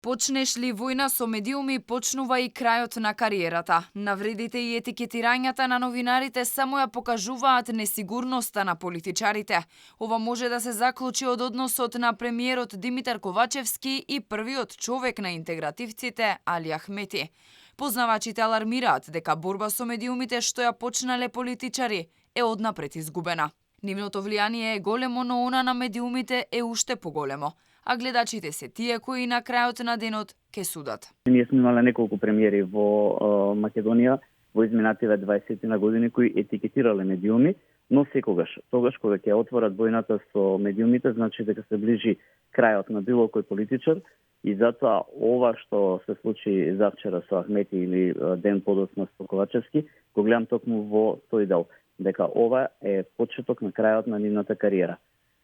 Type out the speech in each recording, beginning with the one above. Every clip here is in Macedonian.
Почнеш ли војна со медиуми, почнува и крајот на кариерата. Навредите и етикетирањата на новинарите само ја покажуваат несигурноста на политичарите. Ова може да се заклучи од односот на премиерот Димитар Ковачевски и првиот човек на интегративците Али Ахмети. Познавачите алармираат дека борба со медиумите што ја почнале политичари е однапред изгубена. Нивното влијание е големо, но она на медиумите е уште поголемо. А гледачите се тие кои на крајот на денот ке судат. Ние сме имале неколку премиери во Македонија во изминативе 20 на години кои етикетирале медиуми, но секогаш, тогаш кога ќе отворат војната со медиумите, значи дека се ближи крајот на било кој политичар и затоа ова што се случи завчера со Ахмети или ден подоцна со Ковачевски, го гледам токму во тој дел, дека ова е почеток на крајот на нивната кариера.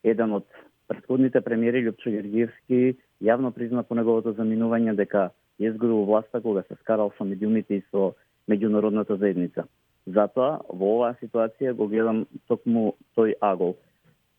Еден од претходните премиери Љупчо Георгиевски јавно призна по неговото заминување дека е изгубил власта кога се скарал со медиумите и со меѓународната заедница. Затоа во оваа ситуација го гледам токму тој агол.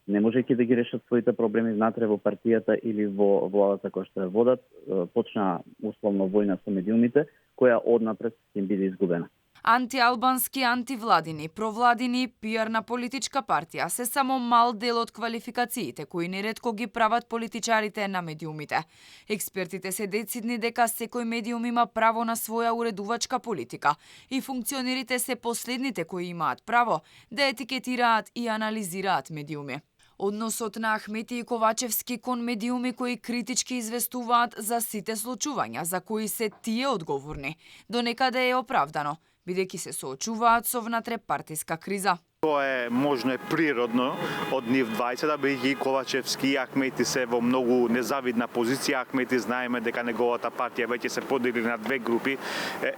Не можејќи да ги решат своите проблеми внатре во партијата или во владата која што ја водат, почна условно војна со медиумите, која однапред ќе им биде изгубена. Антиалбански, антивладини, провладини, пиарна политичка партија се само мал дел од квалификациите кои неретко ги прават политичарите на медиумите. Експертите се децидни дека секој медиум има право на своја уредувачка политика и функционерите се последните кои имаат право да етикетираат и анализираат медиуми. Односот на Ахмети и Ковачевски кон медиуми кои критички известуваат за сите случувања за кои се тие одговорни, до некаде е оправдано, бидејќи се соочуваат со внатрепартиска криза. Тоа е можно природно од нив двајцата, бидејќи Ковачевски и Ахмети се во многу незавидна позиција. Ахмети знаеме дека неговата партија веќе се подели на две групи.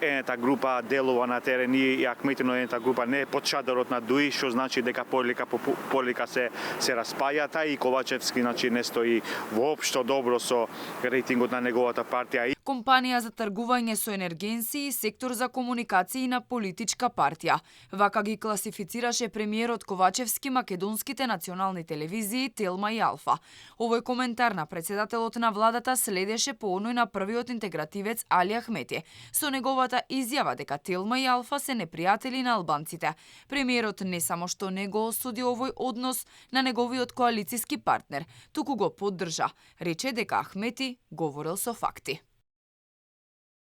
Едната група делува на терен и Ахметино едната група не е под шадарот на ДУИ, што значи дека полека се распајата и Ковачевски значи не стои воопшто добро со рейтингот на неговата партија. Компанија за тргување со енергенси и сектор за комуникации на политичка партија. Вака ги класифицираше премиерот Ковачевски македонските национални телевизии Телма и Алфа. Овој коментар на председателот на владата следеше по оној на првиот интегративец Али Ахмети, со неговата изјава дека Телма и Алфа се непријатели на албанците. Премиерот не само што не го осуди овој однос на неговиот коалициски партнер, туку го поддржа. Рече дека Ахмети говорел со факти.